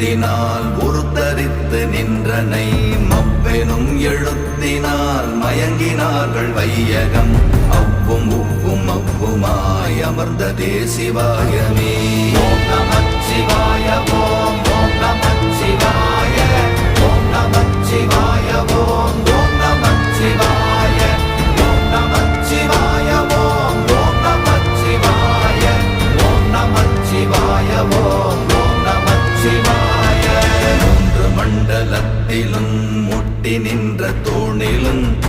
எழுத்தினால் உருத்தரித்து நின்றனை மப்பெனும் எழுத்தினால் மயங்கினார்கள் வையகம் அவ்வும் உவ்வும் அவ்வுமாய் அமர்ந்ததே சிவாயமே. ஓம் நமச்சிவாய ஓம் நமச்சிவாய ஓம் நமச்சிவாய ஓம்